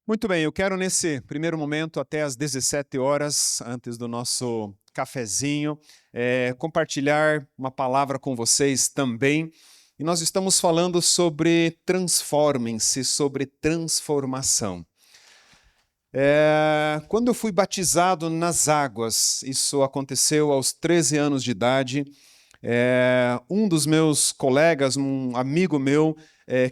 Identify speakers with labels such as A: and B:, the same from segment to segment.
A: Muito bem, eu quero nesse primeiro momento, até às 17 horas, antes do nosso cafezinho, compartilhar uma palavra com vocês também. E nós estamos falando sobre transformem-se, sobre transformação. Quando eu fui batizado nas águas, isso aconteceu aos 13 anos de idade, um dos meus colegas, um amigo meu,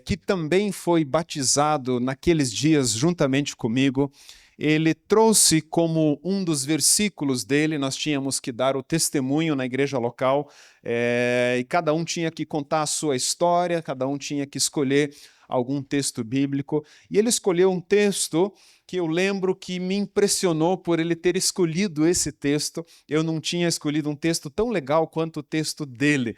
A: que também foi batizado naqueles dias juntamente comigo, ele trouxe como um dos versículos dele, nós tínhamos que dar o testemunho na igreja local, e cada um tinha que contar a sua história, cada um tinha que escolher algum texto bíblico, e ele escolheu um texto que eu lembro que me impressionou por ele ter escolhido esse texto. Eu não tinha escolhido um texto tão legal quanto o texto dele.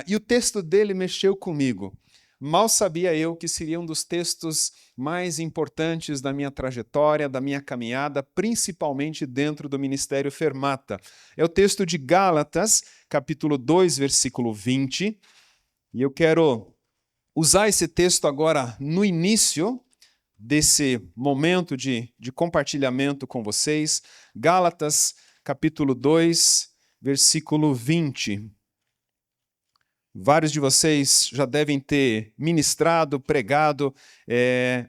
A: E o texto dele mexeu comigo. Mal sabia eu que seria um dos textos mais importantes da minha trajetória, da minha caminhada, principalmente dentro do Ministério Fermata. É o texto de Gálatas, capítulo 2, versículo 20. E eu quero usar esse texto agora no início desse momento de compartilhamento com vocês. Gálatas, capítulo 2, versículo 20. Vários de vocês já devem ter ministrado, pregado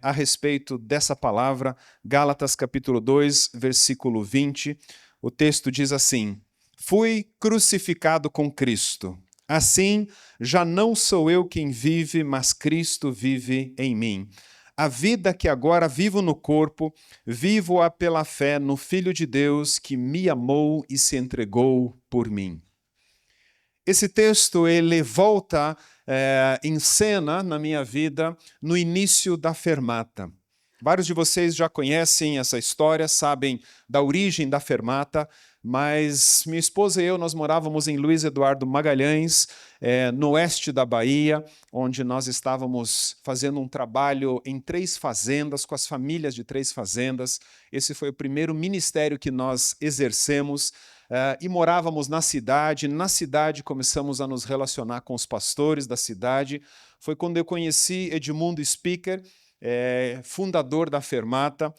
A: a respeito dessa palavra. Gálatas, capítulo 2, versículo 20. O texto diz assim: Fui crucificado com Cristo. Assim, já não sou eu quem vive, mas Cristo vive em mim. A vida que agora vivo no corpo, vivo-a pela fé no Filho de Deus que me amou e se entregou por mim. Esse texto ele volta em cena na minha vida no início da Fermata. Vários de vocês já conhecem essa história, sabem da origem da Fermata, mas minha esposa e eu, nós morávamos em Luiz Eduardo Magalhães, no oeste da Bahia, onde nós estávamos fazendo um trabalho em 3 fazendas, com as famílias de 3 fazendas. Esse foi o primeiro ministério que nós exercemos, e morávamos na cidade. Na cidade começamos a nos relacionar com os pastores da cidade. Foi quando eu conheci Edmundo Speaker, fundador da Fermata,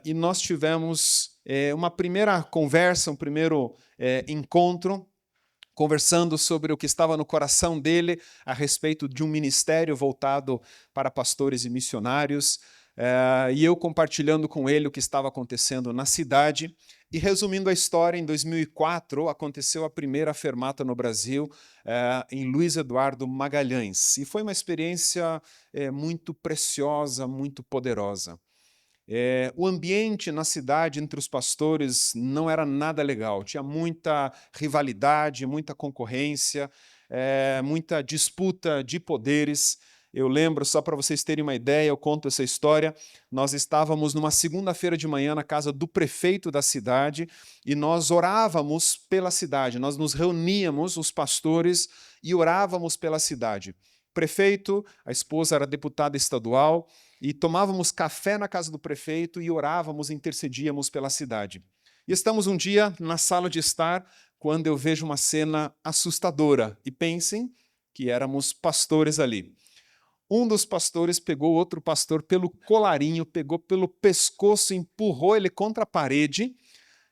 A: e nós tivemos uma primeira conversa, um primeiro encontro, conversando sobre o que estava no coração dele a respeito de um ministério voltado para pastores e missionários, e eu compartilhando com ele o que estava acontecendo na cidade. E resumindo a história, em 2004 aconteceu a primeira Fermata no Brasil, em Luiz Eduardo Magalhães. E foi uma experiência muito preciosa, muito poderosa. O ambiente na cidade entre os pastores não era nada legal, tinha muita rivalidade, muita concorrência, muita disputa de poderes. Eu lembro, só para vocês terem uma ideia, eu conto essa história, nós estávamos numa segunda-feira de manhã na casa do prefeito da cidade e nós orávamos pela cidade, nós nos reuníamos, os pastores, e orávamos pela cidade. Prefeito, a esposa era deputada estadual, e tomávamos café na casa do prefeito e orávamos, intercedíamos pela cidade. E estamos um dia na sala de estar, quando eu vejo uma cena assustadora. E pensem que éramos pastores ali. Um dos pastores pegou outro pastor pelo colarinho, pegou pelo pescoço, empurrou ele contra a parede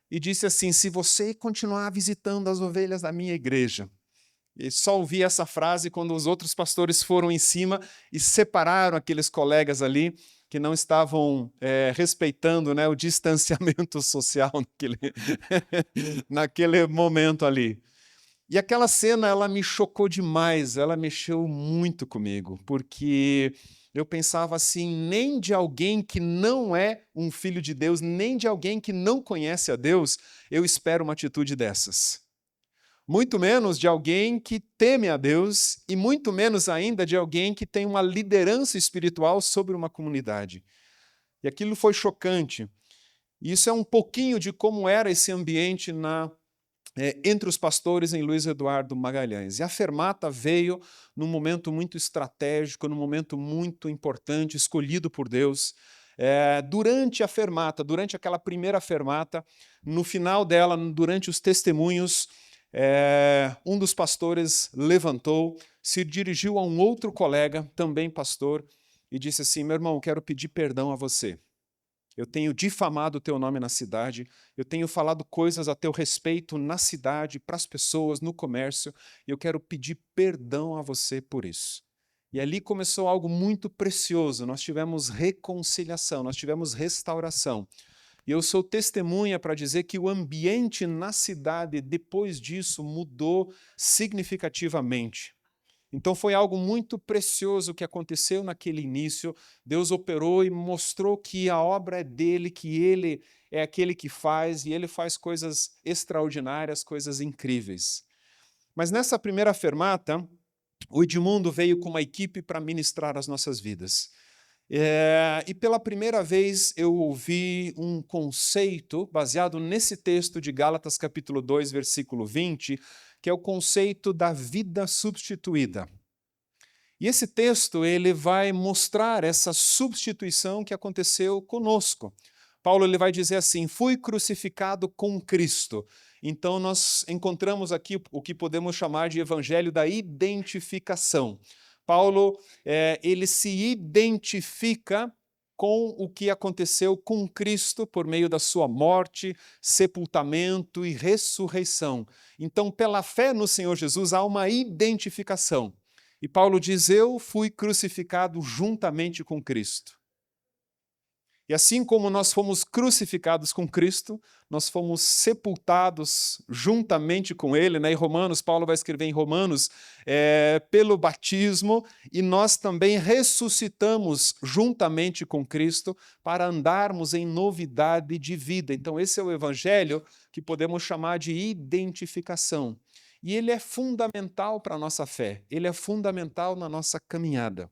A: e disse assim: se você continuar visitando as ovelhas da minha igreja. E só ouvi essa frase quando os outros pastores foram em cima e separaram aqueles colegas ali que não estavam respeitando, né, o distanciamento social naquele momento ali. E aquela cena, ela me chocou demais, ela mexeu muito comigo, porque eu pensava assim, nem de alguém que não é um filho de Deus, nem de alguém que não conhece a Deus, eu espero uma atitude dessas. Muito menos de alguém que teme a Deus e muito menos ainda de alguém que tem uma liderança espiritual sobre uma comunidade. E aquilo foi chocante. E isso é um pouquinho de como era esse ambiente entre os pastores em Luiz Eduardo Magalhães. E a Fermata veio num momento muito estratégico, num momento muito importante, escolhido por Deus. Durante a Fermata, durante aquela primeira Fermata, no final dela, durante os testemunhos, um dos pastores levantou, se dirigiu a um outro colega, também pastor, e disse assim: meu irmão, eu quero pedir perdão a você. Eu tenho difamado o teu nome na cidade, eu tenho falado coisas a teu respeito na cidade, para as pessoas, no comércio, e eu quero pedir perdão a você por isso. E ali começou algo muito precioso, nós tivemos reconciliação, nós tivemos restauração. E eu sou testemunha para dizer que o ambiente na cidade, depois disso, mudou significativamente. Então foi algo muito precioso que aconteceu naquele início. Deus operou e mostrou que a obra é dele, que ele é aquele que faz, e ele faz coisas extraordinárias, coisas incríveis. Mas nessa primeira fermata, o Edmundo veio com uma equipe para ministrar as nossas vidas. E pela primeira vez eu ouvi um conceito baseado nesse texto de Gálatas capítulo 2, versículo 20, que é o conceito da vida substituída. E esse texto ele vai mostrar essa substituição que aconteceu conosco. Paulo ele vai dizer assim: fui crucificado com Cristo. Então nós encontramos aqui o que podemos chamar de evangelho da identificação. Paulo ele se identifica com o que aconteceu com Cristo por meio da sua morte, sepultamento e ressurreição. Então, pela fé no Senhor Jesus, há uma identificação. E Paulo diz: eu fui crucificado juntamente com Cristo. E assim como nós fomos crucificados com Cristo, nós fomos sepultados juntamente com Ele. Em Romanos, Paulo vai escrever em Romanos, pelo batismo, e nós também ressuscitamos juntamente com Cristo para andarmos em novidade de vida. Então esse é o evangelho que podemos chamar de identificação. E ele é fundamental para a nossa fé, ele é fundamental na nossa caminhada.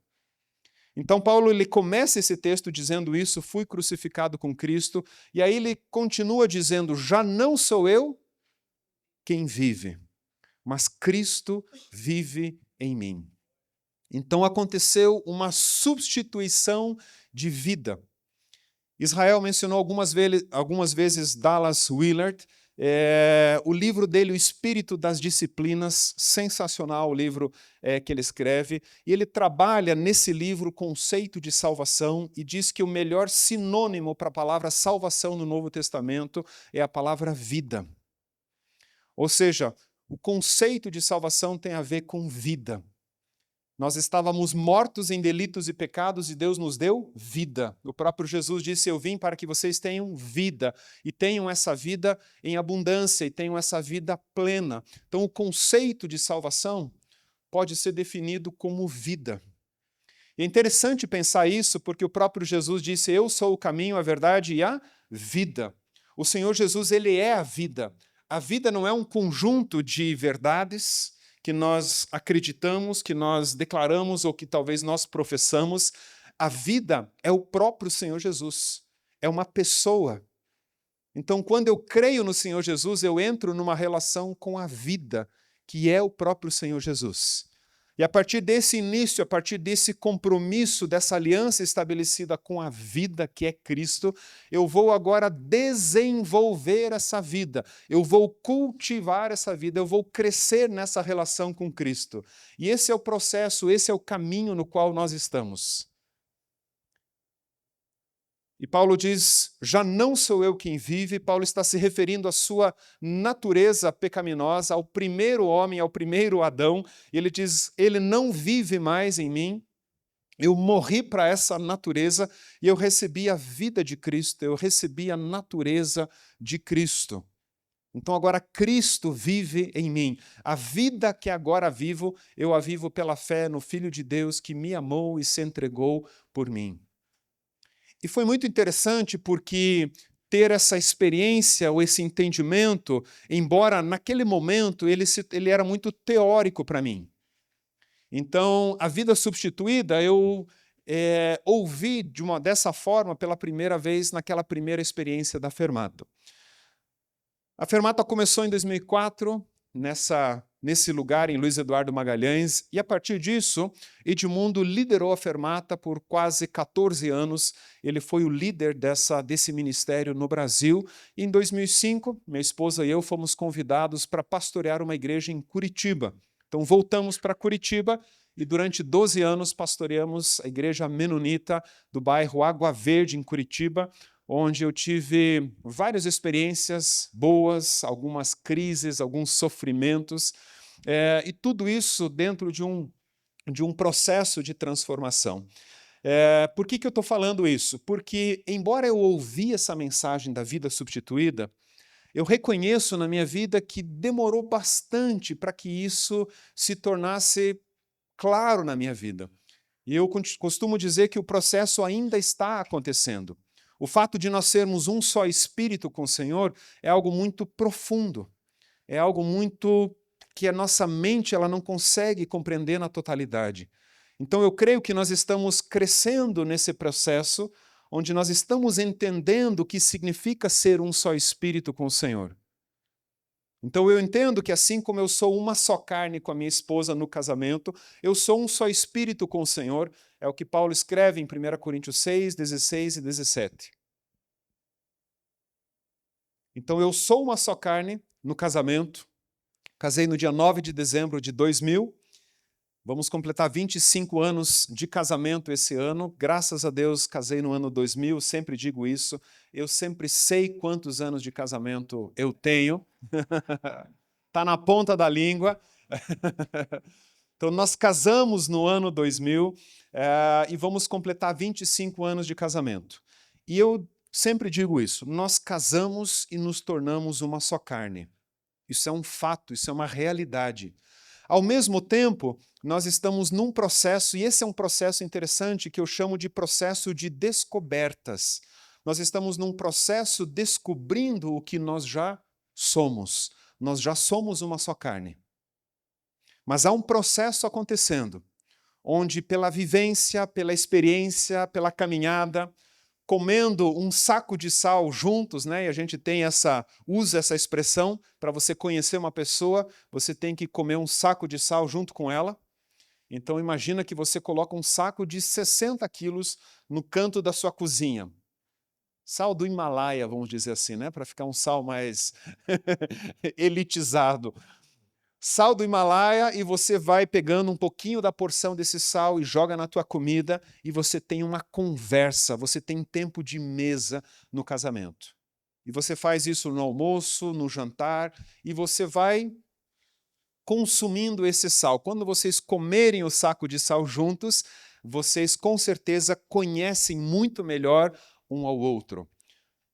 A: Então Paulo ele começa esse texto dizendo isso: fui crucificado com Cristo, e aí ele continua dizendo: já não sou eu quem vive, mas Cristo vive em mim. Então aconteceu uma substituição de vida. Israel mencionou algumas vezes Dallas Willard. O livro dele, O Espírito das Disciplinas, sensacional o livro que ele escreve, e ele trabalha nesse livro o conceito de salvação e diz que o melhor sinônimo para a palavra salvação no Novo Testamento é a palavra vida. Ou seja, o conceito de salvação tem a ver com vida. Nós estávamos mortos em delitos e pecados e Deus nos deu vida. O próprio Jesus disse: eu vim para que vocês tenham vida, e tenham essa vida em abundância, e tenham essa vida plena. Então o conceito de salvação pode ser definido como vida. E é interessante pensar isso porque o próprio Jesus disse: eu sou o caminho, a verdade e a vida. O Senhor Jesus, ele é a vida. A vida não é um conjunto de verdades que nós acreditamos, que nós declaramos ou que talvez nós professamos. A vida é o próprio Senhor Jesus, é uma pessoa. Então, quando eu creio no Senhor Jesus, eu entro numa relação com a vida, que é o próprio Senhor Jesus. E a partir desse início, a partir desse compromisso, dessa aliança estabelecida com a vida que é Cristo, eu vou agora desenvolver essa vida, eu vou cultivar essa vida, eu vou crescer nessa relação com Cristo. E esse é o processo, esse é o caminho no qual nós estamos. E Paulo diz: já não sou eu quem vive. Paulo está se referindo à sua natureza pecaminosa, ao primeiro homem, ao primeiro Adão. E ele diz: ele não vive mais em mim. Eu morri para essa natureza e eu recebi a vida de Cristo, eu recebi a natureza de Cristo. Então agora Cristo vive em mim. A vida que agora vivo, eu a vivo pela fé no Filho de Deus que me amou e se entregou por mim. E foi muito interessante porque ter essa experiência ou esse entendimento, embora naquele momento ele era muito teórico para mim. Então, a vida substituída eu ouvi dessa forma pela primeira vez naquela primeira experiência da Fermata. A Fermata começou em 2004, nesse lugar em Luiz Eduardo Magalhães, e a partir disso, Edmundo liderou a Fermata por quase 14 anos. Ele foi o líder desse ministério no Brasil. E em 2005, minha esposa e eu fomos convidados para pastorear uma igreja em Curitiba. Então voltamos para Curitiba e durante 12 anos pastoreamos a igreja menonita do bairro Água Verde, em Curitiba, onde eu tive várias experiências boas, algumas crises, alguns sofrimentos, e tudo isso dentro de um processo de transformação. Por que eu estou falando isso? Porque, embora eu ouvi essa mensagem da vida substituída, eu reconheço na minha vida que demorou bastante para que isso se tornasse claro na minha vida. E eu costumo dizer que o processo ainda está acontecendo. O fato de nós sermos um só espírito com o Senhor é algo muito profundo, é algo muito que a nossa mente ela não consegue compreender na totalidade. Então eu creio que nós estamos crescendo nesse processo, onde nós estamos entendendo o que significa ser um só espírito com o Senhor. Então eu entendo que assim como eu sou uma só carne com a minha esposa no casamento, eu sou um só espírito com o Senhor, é o que Paulo escreve em 1 Coríntios 6, 16 e 17. Então eu sou uma só carne no casamento, casei no dia 9 de dezembro de 2000, vamos completar 25 anos de casamento esse ano. Graças a Deus, casei no ano 2000, sempre digo isso. Eu sempre sei quantos anos de casamento eu tenho. Está na ponta da língua. Então, nós casamos no ano 2000 e vamos completar 25 anos de casamento. E eu sempre digo isso, nós casamos e nos tornamos uma só carne. Isso é um fato, isso é uma realidade. Ao mesmo tempo, nós estamos num processo, e esse é um processo interessante que eu chamo de processo de descobertas. Nós estamos num processo descobrindo o que nós já somos. Nós já somos uma só carne. Mas há um processo acontecendo, onde pela vivência, pela experiência, pela caminhada, comendo um saco de sal juntos, né? E a gente usa essa expressão, para você conhecer uma pessoa, você tem que comer um saco de sal junto com ela. Então imagina que você coloca um saco de 60 quilos no canto da sua cozinha. Sal do Himalaia, vamos dizer assim, né? Para ficar um sal mais elitizado. Sal do Himalaia, e você vai pegando um pouquinho da porção desse sal e joga na tua comida, e você tem uma conversa, você tem tempo de mesa no casamento. E você faz isso no almoço, no jantar, e você vai consumindo esse sal. Quando vocês comerem o saco de sal juntos, vocês com certeza conhecem muito melhor um ao outro.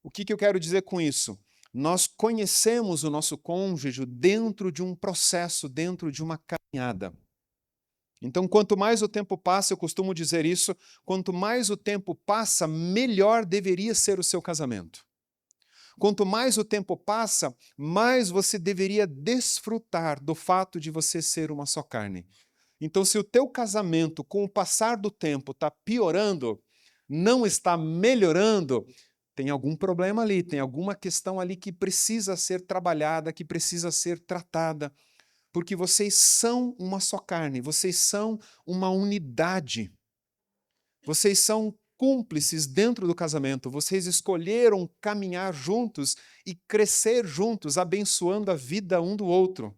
A: O que eu quero dizer com isso? Nós conhecemos o nosso cônjuge dentro de um processo, dentro de uma caminhada. Então, quanto mais o tempo passa, eu costumo dizer isso, quanto mais o tempo passa, melhor deveria ser o seu casamento. Quanto mais o tempo passa, mais você deveria desfrutar do fato de você ser uma só carne. Então, se o teu casamento, com o passar do tempo, está piorando, não está melhorando, tem algum problema ali, tem alguma questão ali que precisa ser trabalhada, que precisa ser tratada, porque vocês são uma só carne, vocês são uma unidade, vocês são cúmplices dentro do casamento, vocês escolheram caminhar juntos e crescer juntos, abençoando a vida um do outro.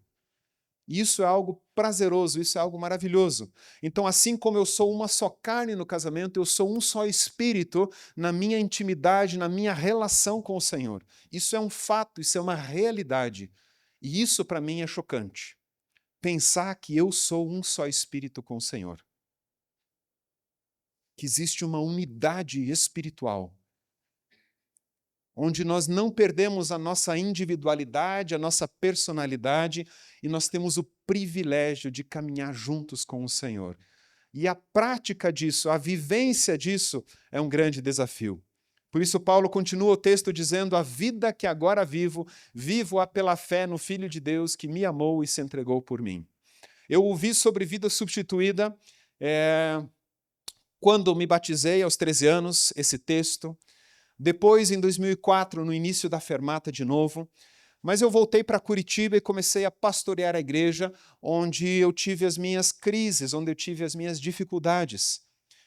A: Isso é algo prazeroso, isso é algo maravilhoso. Então, assim como eu sou uma só carne no casamento, eu sou um só espírito na minha intimidade, na minha relação com o Senhor. Isso é um fato, isso é uma realidade. E isso para mim é chocante. Pensar que eu sou um só espírito com o Senhor. Que existe uma unidade espiritual, onde nós não perdemos a nossa individualidade, a nossa personalidade, e nós temos o privilégio de caminhar juntos com o Senhor. E a prática disso, a vivência disso, é um grande desafio. Por isso Paulo continua o texto dizendo: a vida que agora vivo, vivo-a pela fé no Filho de Deus que me amou e se entregou por mim. Eu ouvi sobre vida substituída quando me batizei aos 13 anos, esse texto. Depois, em 2004, no início da Fermata de novo, mas eu voltei para Curitiba e comecei a pastorear a igreja, onde eu tive as minhas crises, onde eu tive as minhas dificuldades.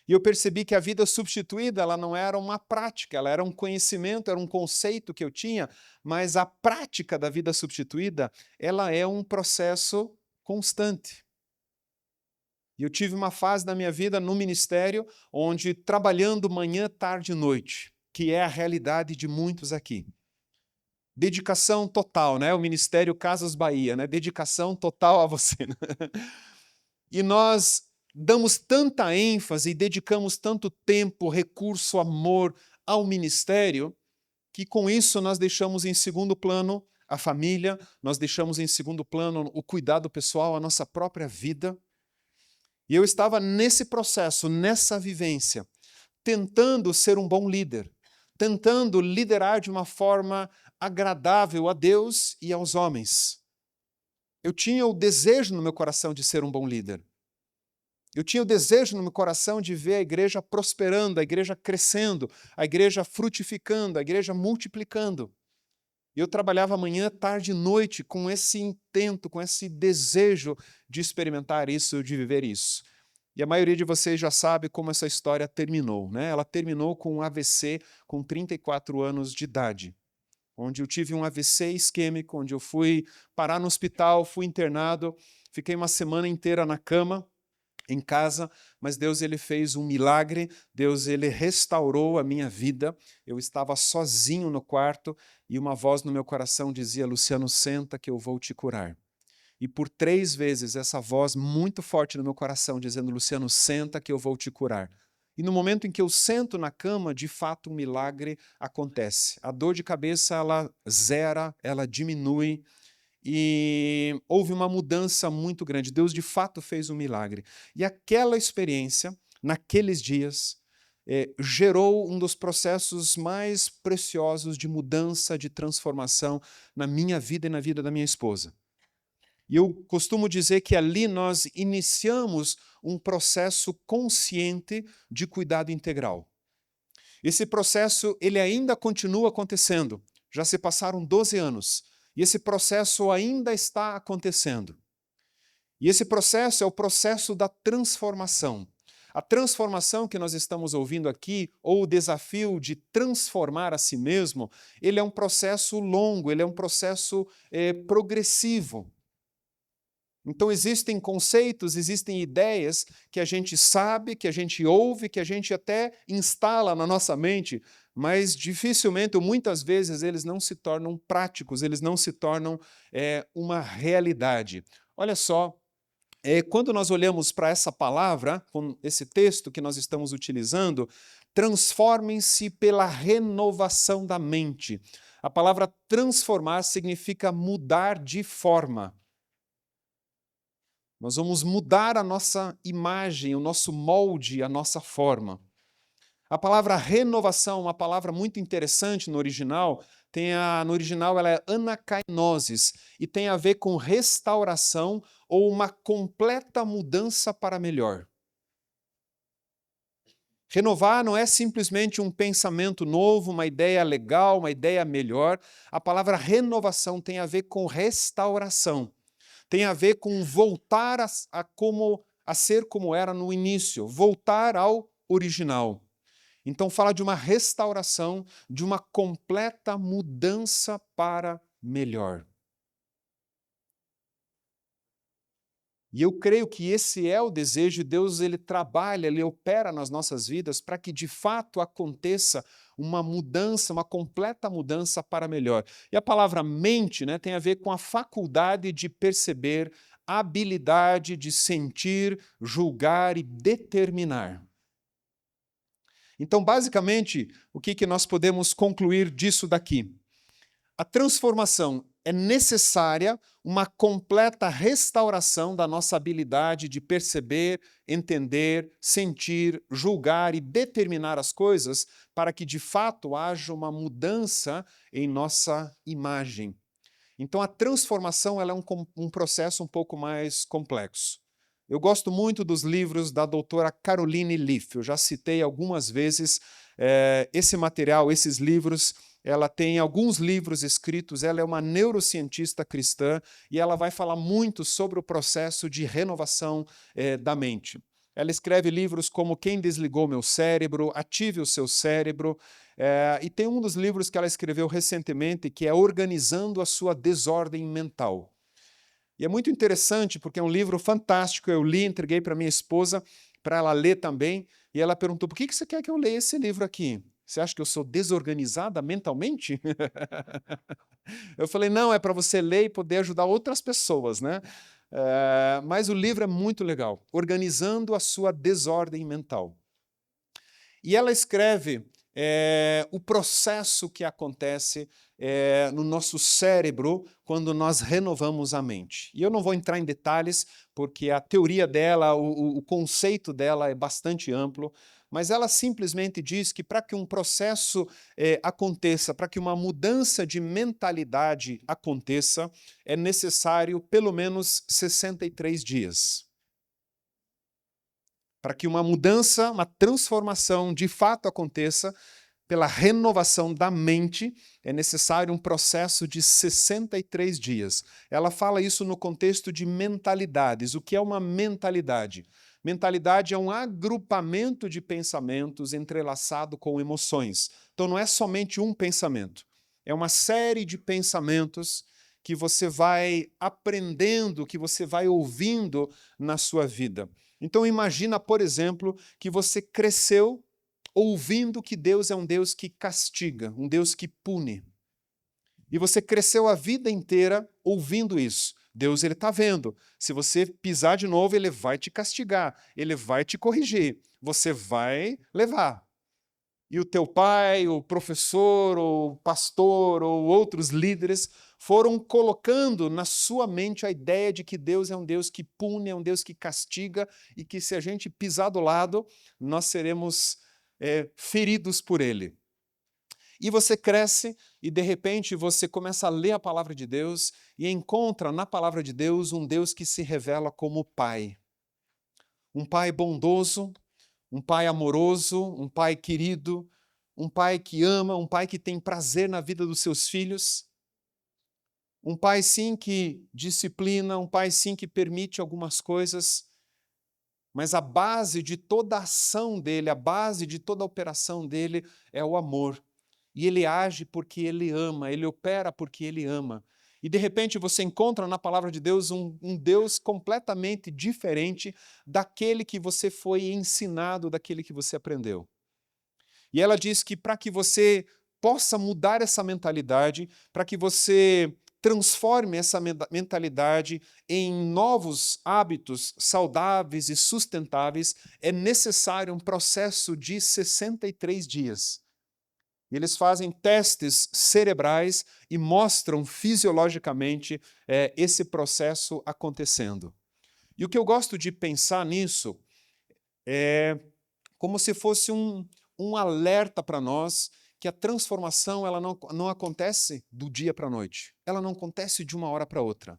A: E eu percebi que a vida substituída ela não era uma prática, ela era um conhecimento, era um conceito que eu tinha, mas a prática da vida substituída ela é um processo constante. E eu tive uma fase da minha vida no ministério onde trabalhando manhã, tarde e noite, que é a realidade de muitos aqui. Dedicação total, né? O Ministério Casas Bahia, né? Dedicação total a você. Né? E nós damos tanta ênfase e dedicamos tanto tempo, recurso, amor ao ministério, que com isso nós deixamos em segundo plano a família, nós deixamos em segundo plano o cuidado pessoal, a nossa própria vida. E eu estava nesse processo, nessa vivência, tentando ser um bom líder, tentando liderar de uma forma agradável a Deus e aos homens. Eu tinha o desejo no meu coração de ser um bom líder. Eu tinha o desejo no meu coração de ver a igreja prosperando, a igreja crescendo, a igreja frutificando, a igreja multiplicando. E eu trabalhava manhã, tarde e noite com esse intento, com esse desejo de experimentar isso, de viver isso. E a maioria de vocês já sabe como essa história terminou, né? Ela terminou com um AVC com 34 anos de idade, onde eu tive um AVC isquêmico, onde eu fui parar no hospital, fui internado, fiquei uma semana inteira na cama, em casa, mas Deus ele fez um milagre, Deus ele restaurou a minha vida. Eu estava sozinho no quarto e uma voz no meu coração dizia: Luciano, senta que eu vou te curar. E por 3 vezes essa voz muito forte no meu coração dizendo: Luciano, senta que eu vou te curar. E no momento em que eu sento na cama, de fato um milagre acontece. A dor de cabeça ela zera, ela diminui, e houve uma mudança muito grande. Deus, de fato, fez um milagre. E aquela experiência, naqueles dias, gerou um dos processos mais preciosos de mudança, de transformação na minha vida e na vida da minha esposa. E eu costumo dizer que ali nós iniciamos um processo consciente de cuidado integral. Esse processo ele ainda continua acontecendo. Já se passaram 12 anos. E esse processo ainda está acontecendo. E esse processo é o processo da transformação. A transformação que nós estamos ouvindo aqui, ou o desafio de transformar a si mesmo, ele é um processo longo, ele é um processo progressivo. Então existem conceitos, existem ideias que a gente sabe, que a gente ouve, que a gente até instala na nossa mente, mas dificilmente ou muitas vezes eles não se tornam práticos, eles não se tornam uma realidade. Olha só, quando nós olhamos para essa palavra, com esse texto que nós estamos utilizando, transformem-se pela renovação da mente. A palavra transformar significa mudar de forma. Nós vamos mudar a nossa imagem, o nosso molde, a nossa forma. A palavra renovação é uma palavra muito interessante no original. No original ela é anakainosis e tem a ver com restauração ou uma completa mudança para melhor. Renovar não é simplesmente um pensamento novo, uma ideia legal, uma ideia melhor. A palavra renovação tem a ver com restauração. Tem a ver com voltar a ser como era no início, voltar ao original. Então fala de uma restauração, de uma completa mudança para melhor. E eu creio que esse é o desejo de Deus, ele trabalha, ele opera nas nossas vidas para que de fato aconteça uma mudança, uma completa mudança para melhor. E a palavra mente, né, tem a ver com a faculdade de perceber, a habilidade de sentir, julgar e determinar. Então, basicamente, o que nós podemos concluir disso daqui? A transformação é necessária, uma completa restauração da nossa habilidade de perceber, entender, sentir, julgar e determinar as coisas para que de fato haja uma mudança em nossa imagem. Então a transformação ela é um processo um pouco mais complexo. Eu gosto muito dos livros da doutora Caroline Leaf. Eu já citei algumas vezes esse material, esses livros. Ela tem alguns livros escritos, ela é uma neurocientista cristã e ela vai falar muito sobre o processo de renovação da mente. Ela escreve livros como Quem Desligou Meu Cérebro, Ative o Seu Cérebro, e tem um dos livros que ela escreveu recentemente que é Organizando a Sua Desordem Mental. E é muito interessante porque é um livro fantástico. Eu li, entreguei para minha esposa, para ela ler também. E ela perguntou: por que você quer que eu leia esse livro aqui? Você acha que eu sou desorganizada mentalmente? Eu falei: não, é para você ler e poder ajudar outras pessoas, né? Mas o livro é muito legal, Organizando a Sua Desordem Mental. E ela escreve o processo que acontece no nosso cérebro quando nós renovamos a mente. E eu não vou entrar em detalhes, porque a teoria dela, o conceito dela é bastante amplo, mas ela simplesmente diz que para que um processo aconteça, para que uma mudança de mentalidade aconteça, é necessário pelo menos 63 dias. Para que uma mudança, uma transformação de fato aconteça, pela renovação da mente, é necessário um processo de 63 dias. Ela fala isso no contexto de mentalidades. O que é uma mentalidade? Mentalidade é um agrupamento de pensamentos entrelaçado com emoções. Então não é somente um pensamento, é uma série de pensamentos que você vai aprendendo, que você vai ouvindo na sua vida. Então imagina, por exemplo, que você cresceu ouvindo que Deus é um Deus que castiga, um Deus que pune. E você cresceu a vida inteira ouvindo isso. Deus, ele está vendo. Se você pisar de novo, ele vai te castigar, ele vai te corrigir, você vai levar. E o teu pai, o professor, o pastor, ou outros líderes foram colocando na sua mente a ideia de que Deus é um Deus que pune, é um Deus que castiga, e que se a gente pisar do lado, nós seremos feridos por ele. E você cresce e, de repente, você começa a ler a palavra de Deus e encontra na palavra de Deus um Deus que se revela como Pai. Um Pai bondoso, um Pai amoroso, um Pai querido, um Pai que ama, um Pai que tem prazer na vida dos seus filhos. Um Pai, sim, que disciplina, um Pai, sim, que permite algumas coisas, mas a base de toda a ação dele, a base de toda a operação dele é o amor. E ele age porque ele ama, ele opera porque ele ama. E de repente você encontra na palavra de Deus um Deus completamente diferente daquele que você foi ensinado, daquele que você aprendeu. E ela diz que para que você possa mudar essa mentalidade, para que você transforme essa mentalidade em novos hábitos saudáveis e sustentáveis, é necessário um processo de 63 dias. Eles fazem testes cerebrais e mostram fisiologicamente esse processo acontecendo. E o que eu gosto de pensar nisso é como se fosse um alerta para nós que a transformação ela não acontece do dia para a noite. Ela não acontece de uma hora para outra.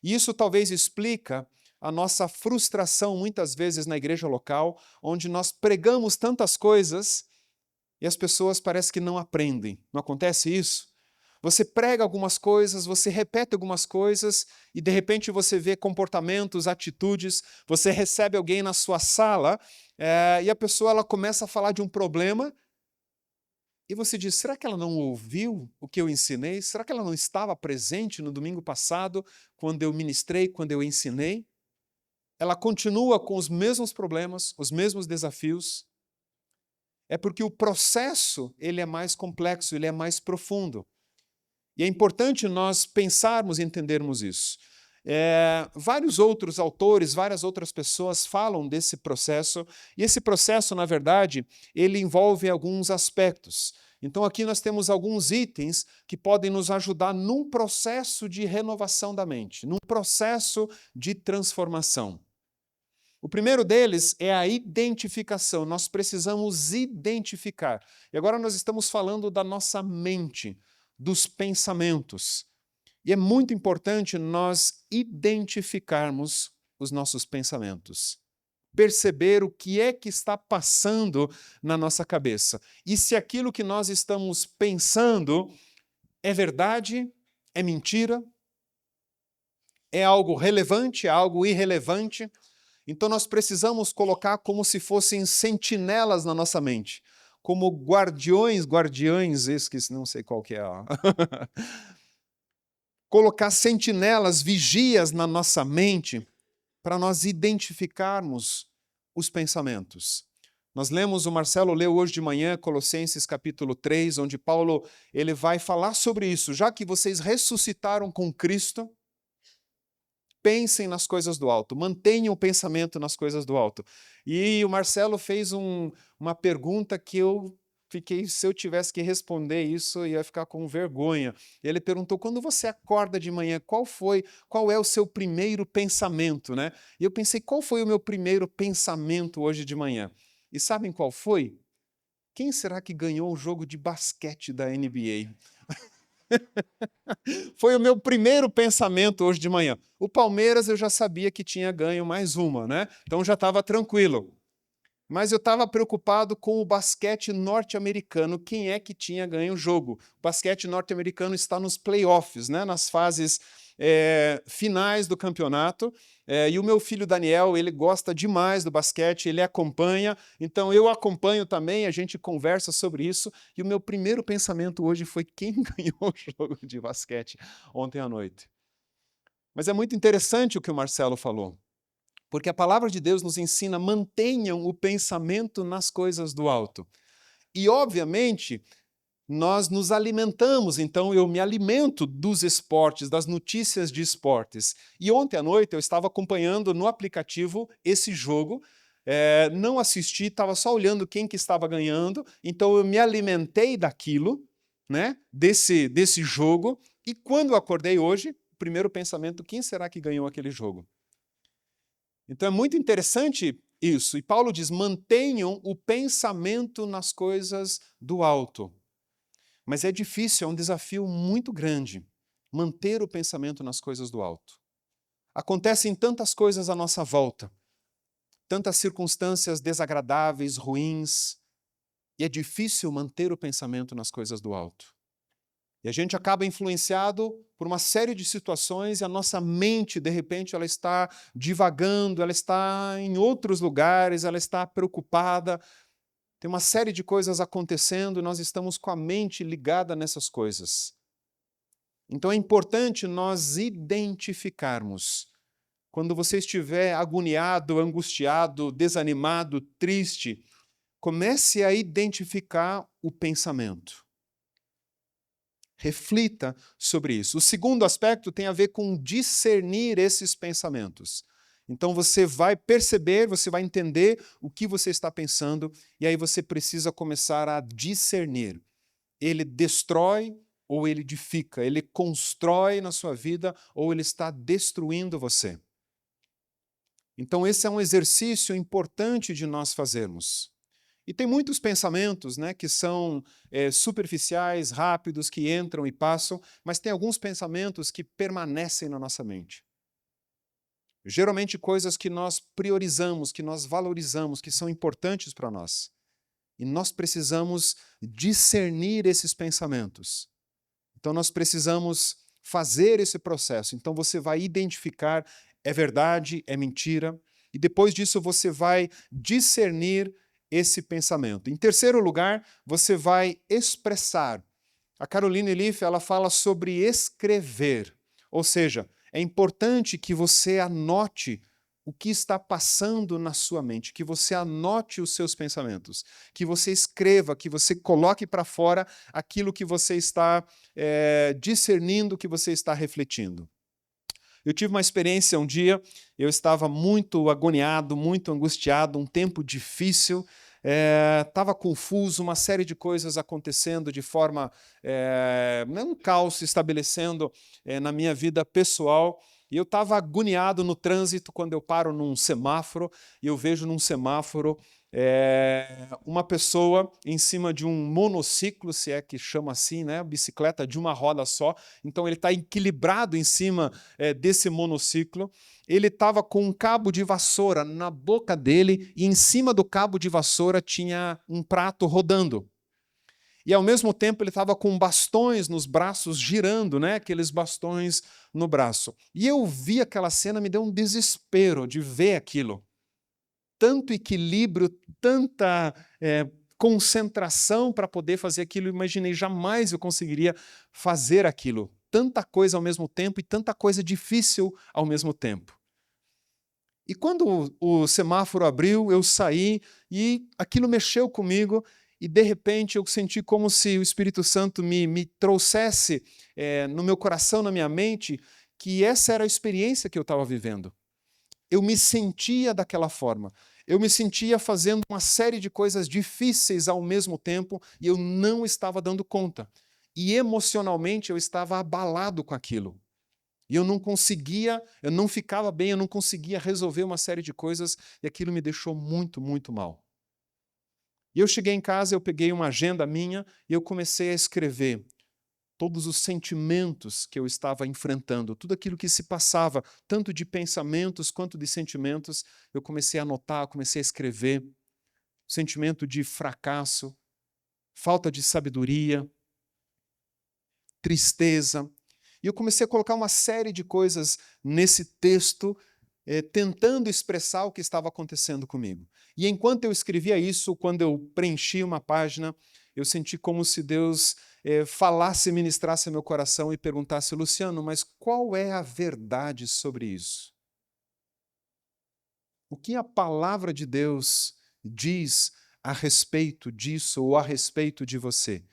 A: E isso talvez explica a nossa frustração muitas vezes na igreja local, onde nós pregamos tantas coisas e as pessoas parecem que não aprendem. Não acontece isso? Você prega algumas coisas, você repete algumas coisas e de repente você vê comportamentos, atitudes, você recebe alguém na sua sala e a pessoa ela começa a falar de um problema e você diz, será que ela não ouviu o que eu ensinei? Será que ela não estava presente no domingo passado, quando eu ministrei, quando eu ensinei? Ela continua com os mesmos problemas, os mesmos desafios. É porque o processo ele é mais complexo, ele é mais profundo. E é importante nós pensarmos e entendermos isso. Vários outros autores, várias outras pessoas falam desse processo, e esse processo, na verdade, ele envolve alguns aspectos. Então aqui nós temos alguns itens que podem nos ajudar num processo de renovação da mente, num processo de transformação. O primeiro deles é a identificação. Nós precisamos identificar. E agora nós estamos falando da nossa mente, dos pensamentos. E é muito importante nós identificarmos os nossos pensamentos. Perceber o que é que está passando na nossa cabeça. E se aquilo que nós estamos pensando é verdade, é mentira, é algo relevante, é algo irrelevante. Então nós precisamos colocar como se fossem sentinelas na nossa mente, como guardiões, esqueci, não sei qual que é. colocar sentinelas, vigias na nossa mente para nós identificarmos os pensamentos. Nós lemos, o Marcelo leu hoje de manhã, Colossenses capítulo 3, onde Paulo ele vai falar sobre isso. Já que vocês ressuscitaram com Cristo, pensem nas coisas do alto, mantenham o pensamento nas coisas do alto. E o Marcelo fez uma pergunta que eu fiquei, se eu tivesse que responder isso, eu ia ficar com vergonha. Ele perguntou, quando você acorda de manhã, qual é o seu primeiro pensamento, né? E eu pensei, qual foi o meu primeiro pensamento hoje de manhã? E sabem qual foi? Quem será que ganhou o jogo de basquete da NBA? Foi o meu primeiro pensamento hoje de manhã. O Palmeiras eu já sabia que tinha ganho mais uma, né? Então já estava tranquilo. Mas eu estava preocupado com o basquete norte-americano. Quem é que tinha ganho o jogo? O basquete norte-americano está nos playoffs, né? Nas fases finais do campeonato. E o meu filho Daniel, ele gosta demais do basquete, ele acompanha. Então eu acompanho também, a gente conversa sobre isso. E o meu primeiro pensamento hoje foi quem ganhou o jogo de basquete ontem à noite. Mas é muito interessante o que o Marcelo falou. Porque a palavra de Deus nos ensina, mantenham o pensamento nas coisas do alto. E, obviamente, nós nos alimentamos, então eu me alimento dos esportes, das notícias de esportes. E ontem à noite eu estava acompanhando no aplicativo esse jogo, não assisti, estava só olhando quem que estava ganhando, então eu me alimentei daquilo, né, desse jogo, e quando eu acordei hoje, o primeiro pensamento, quem será que ganhou aquele jogo? Então é muito interessante isso. E Paulo diz, mantenham o pensamento nas coisas do alto. Mas é difícil, é um desafio muito grande, manter o pensamento nas coisas do alto. Acontecem tantas coisas à nossa volta, tantas circunstâncias desagradáveis, ruins, e é difícil manter o pensamento nas coisas do alto. E a gente acaba influenciado por uma série de situações e a nossa mente, de repente, ela está divagando, ela está em outros lugares, ela está preocupada. Tem uma série de coisas acontecendo e nós estamos com a mente ligada nessas coisas. Então é importante nós identificarmos. Quando você estiver agoniado, angustiado, desanimado, triste, comece a identificar o pensamento. Reflita sobre isso. O segundo aspecto tem a ver com discernir esses pensamentos. Então você vai perceber, você vai entender o que você está pensando, e aí você precisa começar a discernir. Ele destrói ou ele edifica? Ele constrói na sua vida ou ele está destruindo você? Então esse é um exercício importante de nós fazermos. E tem muitos pensamentos, né, que são superficiais, rápidos, que entram e passam, mas tem alguns pensamentos que permanecem na nossa mente. Geralmente coisas que nós priorizamos, que nós valorizamos, que são importantes para nós. E nós precisamos discernir esses pensamentos. Então nós precisamos fazer esse processo. Então você vai identificar, é verdade, é mentira, e depois disso você vai discernir esse pensamento. Em terceiro lugar, você vai expressar. A Caroline Leaf, ela fala sobre escrever, ou seja, é importante que você anote o que está passando na sua mente, que você anote os seus pensamentos, que você escreva, que você coloque para fora aquilo que você está discernindo, que você está refletindo. Eu tive uma experiência um dia, eu estava muito agoniado, muito angustiado, um tempo difícil, estava confuso, uma série de coisas acontecendo de forma, um caos se estabelecendo na minha vida pessoal, e eu estava agoniado no trânsito quando eu paro num semáforo, e eu vejo num semáforo uma pessoa em cima de um monociclo, se é que chama assim, né? Bicicleta de uma roda só. Então ele está equilibrado em cima desse monociclo. Ele estava com um cabo de vassoura na boca dele e em cima do cabo de vassoura tinha um prato rodando. E ao mesmo tempo ele estava com bastões nos braços girando, né? Aqueles bastões no braço. E eu vi aquela cena, me deu um desespero de ver aquilo. Tanto equilíbrio, tanta concentração para poder fazer aquilo. Imaginei, jamais eu conseguiria fazer aquilo. tanta coisa ao mesmo tempo e tanta coisa difícil ao mesmo tempo. E quando o semáforo abriu, eu saí e aquilo mexeu comigo e, de repente, eu senti como se o Espírito Santo me trouxesse no meu coração, na minha mente, que essa era a experiência que eu estava vivendo. Eu me sentia daquela forma. Eu me sentia fazendo uma série de coisas difíceis ao mesmo tempo e eu não estava dando conta. E emocionalmente eu estava abalado com aquilo. E eu não ficava bem, eu não conseguia resolver uma série de coisas e aquilo me deixou muito, muito mal. E eu cheguei em casa, eu peguei uma agenda minha e eu comecei a escrever todos os sentimentos que eu estava enfrentando, tudo aquilo que se passava, tanto de pensamentos quanto de sentimentos, eu comecei a anotar, comecei a escrever. Sentimento de fracasso, falta de sabedoria, tristeza. E eu comecei a colocar uma série de coisas nesse texto, tentando expressar o que estava acontecendo comigo. E enquanto eu escrevia isso, quando eu preenchi uma página, eu senti como se Deus falasse, ministrasse meu coração e perguntasse: Luciano, mas qual é a verdade sobre isso? O que a palavra de Deus diz a respeito disso ou a respeito de você?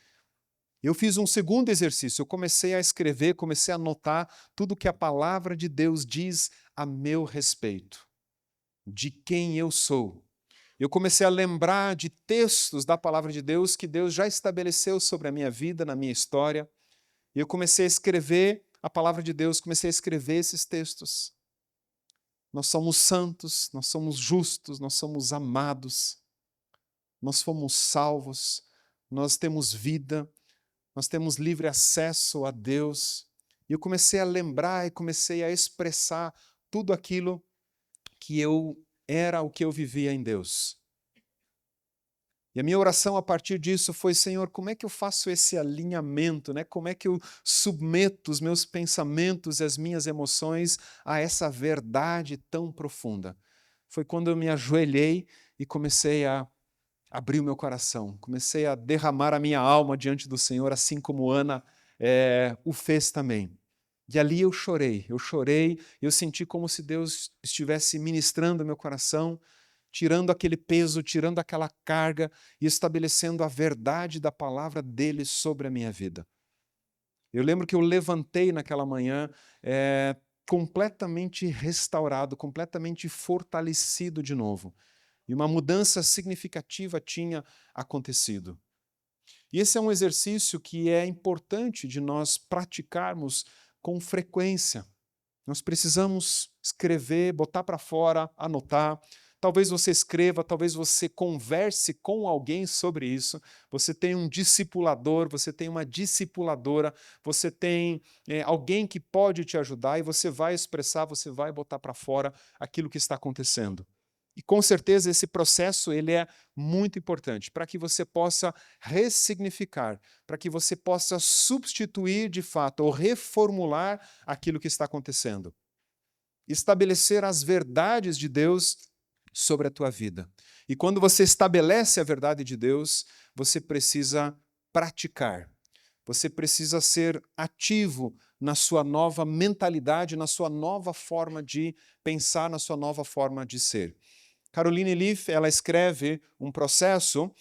A: Eu fiz um segundo exercício, eu comecei a escrever, comecei a anotar tudo que a palavra de Deus diz a meu respeito, de quem eu sou. Eu comecei a lembrar de textos da palavra de Deus que Deus já estabeleceu sobre a minha vida, na minha história, e eu comecei a escrever a palavra de Deus, comecei a escrever esses textos. Nós somos santos, nós somos justos, nós somos amados, nós fomos salvos, nós temos vida, nós temos livre acesso a Deus. E eu comecei a lembrar e comecei a expressar tudo aquilo que eu era, o que eu vivia em Deus. E a minha oração a partir disso foi: Senhor, como é que eu faço esse alinhamento, né? Como é que eu submeto os meus pensamentos e as minhas emoções a essa verdade tão profunda? Foi quando eu me ajoelhei e comecei a abrir o meu coração, comecei a derramar a minha alma diante do Senhor, assim como Ana o fez também. E ali eu chorei, eu senti como se Deus estivesse ministrando meu coração, tirando aquele peso, tirando aquela carga e estabelecendo a verdade da palavra dele sobre a minha vida. Eu lembro que eu levantei naquela manhã completamente restaurado, completamente fortalecido de novo. E uma mudança significativa tinha acontecido. E esse é um exercício que é importante de nós praticarmos com frequência. Nós precisamos escrever, botar para fora, anotar. Talvez você escreva, talvez você converse com alguém sobre isso. Você tem um discipulador, você tem uma discipuladora, você tem alguém que pode te ajudar e você vai expressar, você vai botar para fora aquilo que está acontecendo. E com certeza esse processo ele é muito importante para que você possa ressignificar, para que você possa substituir de fato ou reformular aquilo que está acontecendo. Estabelecer as verdades de Deus sobre a tua vida. E quando você estabelece a verdade de Deus, você precisa praticar. Você precisa ser ativo na sua nova mentalidade, na sua nova forma de pensar, na sua nova forma de ser. Caroline Leaf, ela escreve um processo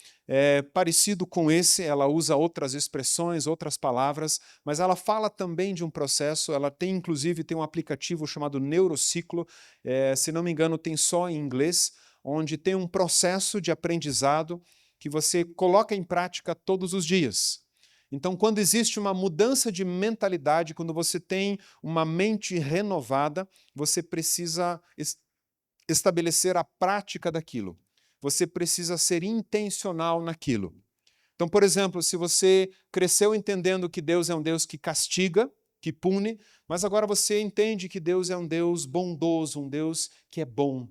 A: parecido com esse, ela usa outras expressões, outras palavras, mas ela fala também de um processo, ela tem inclusive um aplicativo chamado Neurociclo, se não me engano tem só em inglês, onde tem um processo de aprendizado que você coloca em prática todos os dias. Então, quando existe uma mudança de mentalidade, quando você tem uma mente renovada, você precisa estabelecer a prática daquilo. Você precisa ser intencional naquilo. Então, por exemplo, se você cresceu entendendo que Deus é um Deus que castiga, que pune, mas agora você entende que Deus é um Deus bondoso, um Deus que é bom.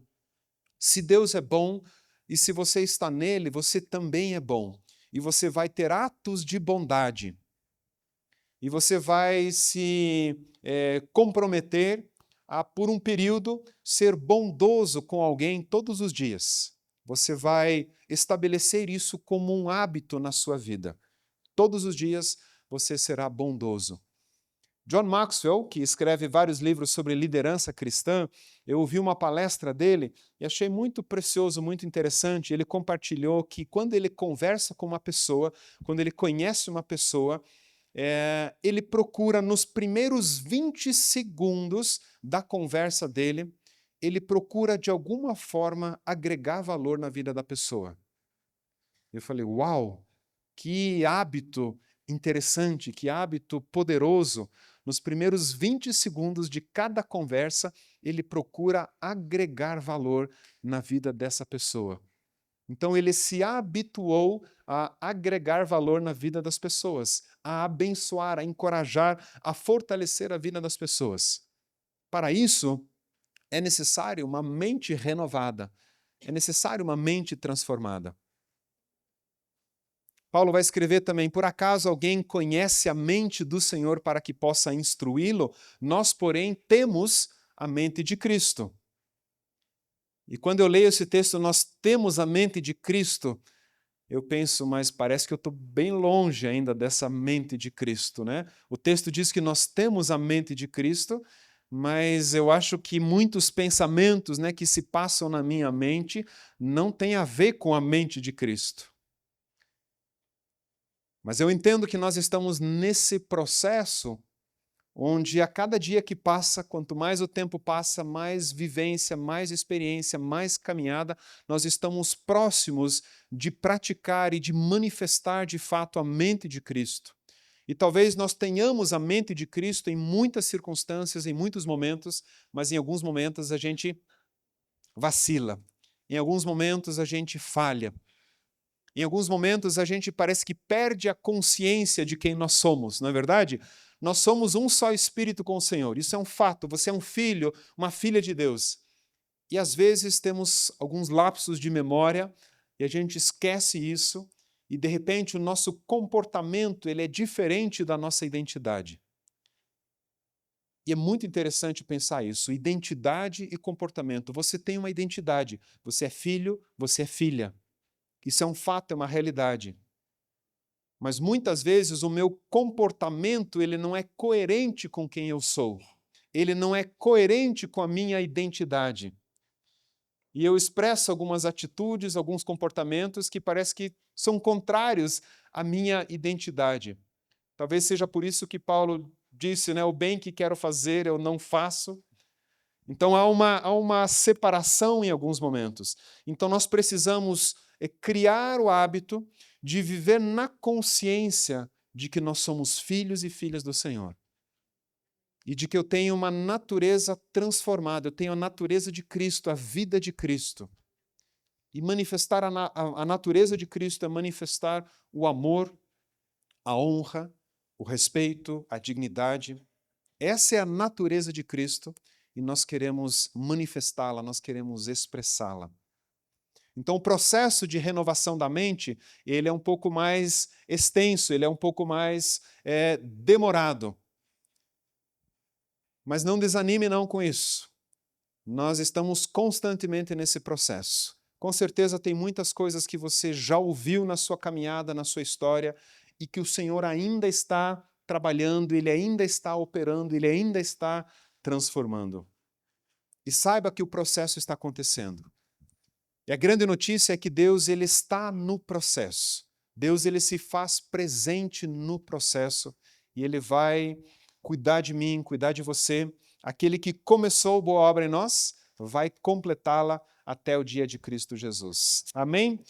A: Se Deus é bom e se você está nele, você também é bom. E você vai ter atos de bondade. E você vai se comprometer a, por um período, ser bondoso com alguém todos os dias. Você vai estabelecer isso como um hábito na sua vida. Todos os dias você será bondoso. John Maxwell, que escreve vários livros sobre liderança cristã, eu ouvi uma palestra dele e achei muito precioso, muito interessante. Ele compartilhou que quando ele conversa com uma pessoa, quando ele conhece uma pessoa, ele procura nos primeiros 20 segundos da conversa dele, ele procura de alguma forma agregar valor na vida da pessoa. Eu falei, uau, que hábito interessante, que hábito poderoso. Nos primeiros 20 segundos de cada conversa, ele procura agregar valor na vida dessa pessoa. Então, ele se habituou a agregar valor na vida das pessoas, a abençoar, a encorajar, a fortalecer a vida das pessoas. Para isso, é necessário uma mente renovada, é necessário uma mente transformada. Paulo vai escrever também, por acaso alguém conhece a mente do Senhor para que possa instruí-lo? Nós, porém, temos a mente de Cristo. E quando eu leio esse texto, nós temos a mente de Cristo, eu penso, mas parece que eu estou bem longe ainda dessa mente de Cristo, né? O texto diz que nós temos a mente de Cristo, mas eu acho que muitos pensamentos, né, que se passam na minha mente não têm a ver com a mente de Cristo. Mas eu entendo que nós estamos nesse processo onde a cada dia que passa, quanto mais o tempo passa, mais vivência, mais experiência, mais caminhada, nós estamos próximos de praticar e de manifestar de fato a mente de Cristo. E talvez nós tenhamos a mente de Cristo em muitas circunstâncias, em muitos momentos, mas em alguns momentos a gente vacila, em alguns momentos a gente falha. Em alguns momentos a gente parece que perde a consciência de quem nós somos, não é verdade? Nós somos um só espírito com o Senhor, isso é um fato, você é um filho, uma filha de Deus. E às vezes temos alguns lapsos de memória e a gente esquece isso e de repente o nosso comportamento ele é diferente da nossa identidade. E é muito interessante pensar isso, identidade e comportamento. Você tem uma identidade, você é filho, você é filha. Isso é um fato, é uma realidade. Mas muitas vezes o meu comportamento ele não é coerente com quem eu sou. Ele não é coerente com a minha identidade. E eu expresso algumas atitudes, alguns comportamentos que parece que são contrários à minha identidade. Talvez seja por isso que Paulo disse, né, o bem que quero fazer eu não faço. Então há uma separação em alguns momentos. Então nós precisamos criar o hábito de viver na consciência de que nós somos filhos e filhas do Senhor. E de que eu tenho uma natureza transformada, eu tenho a natureza de Cristo, a vida de Cristo. E manifestar a natureza de Cristo é manifestar o amor, a honra, o respeito, a dignidade. Essa é a natureza de Cristo e nós queremos manifestá-la, nós queremos expressá-la. Então, o processo de renovação da mente, ele é um pouco mais extenso, ele é um pouco mais demorado. Mas não desanime não com isso. Nós estamos constantemente nesse processo. Com certeza tem muitas coisas que você já ouviu na sua caminhada, na sua história, e que o Senhor ainda está trabalhando, Ele ainda está operando, Ele ainda está transformando. E saiba que o processo está acontecendo. E a grande notícia é que Deus ele está no processo. Deus ele se faz presente no processo e Ele vai cuidar de mim, cuidar de você. Aquele que começou boa obra em nós vai completá-la até o dia de Cristo Jesus. Amém?